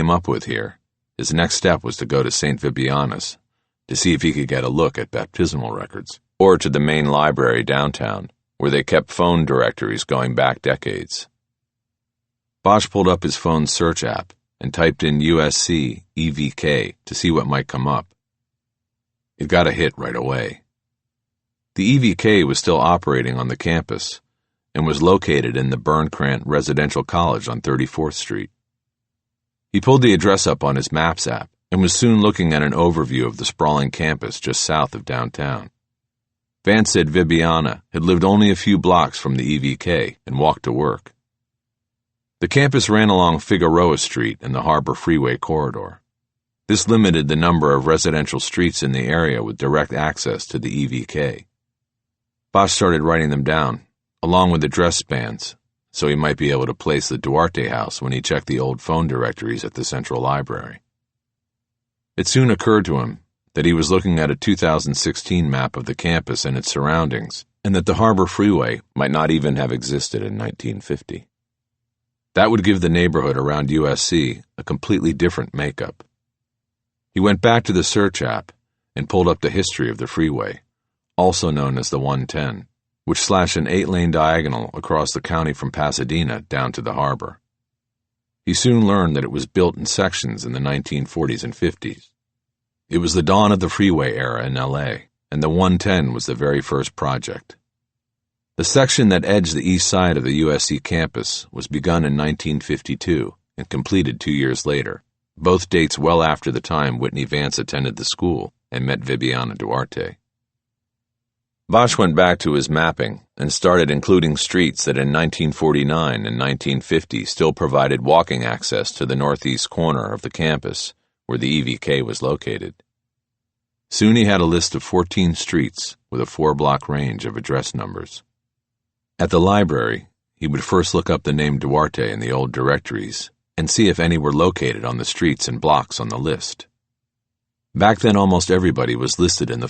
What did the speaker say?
came up with here, his next step was to go to St. Vibiana's to see if he could get a look at baptismal records, or to the main library downtown, where they kept phone directories going back decades. Bosch pulled up his phone's search app and typed in USC EVK to see what might come up. It got a hit right away. The EVK was still operating on the campus and was located in the Byrne-Crant Residential College on 34th Street. He pulled the address up on his Maps app and was soon looking at an overview of the sprawling campus just south of downtown. Vance said Vibiana had lived only a few blocks from the EVK and walked to work. The campus ran along Figueroa Street and the Harbor Freeway corridor. This limited the number of residential streets in the area with direct access to the EVK. Bosch started writing them down, along with address spans, so he might be able to place the Duarte house when he checked the old phone directories at the Central Library. It soon occurred to him that he was looking at a 2016 map of the campus and its surroundings, and that the Harbor Freeway might not even have existed in 1950. That would give the neighborhood around USC a completely different makeup. He went back to the search app and pulled up the history of the freeway, also known as the 110, which slashed an 8-lane diagonal across the county from Pasadena down to the harbor. He soon learned that it was built in sections in the 1940s and 50s. It was the dawn of the freeway era in LA, and the 110 was the very first project. The section that edged the east side of the USC campus was begun in 1952 and completed 2 years later, both dates well after the time Whitney Vance attended the school and met Vibiana Duarte. Bosch went back to his mapping and started including streets that in 1949 and 1950 still provided walking access to the northeast corner of the campus where the EVK was located. Soon he had a list of 14 streets with a 4-block range of address numbers. At the library, he would first look up the name Duarte in the old directories and see if any were located on the streets and blocks on the list. Back then almost everybody was listed in the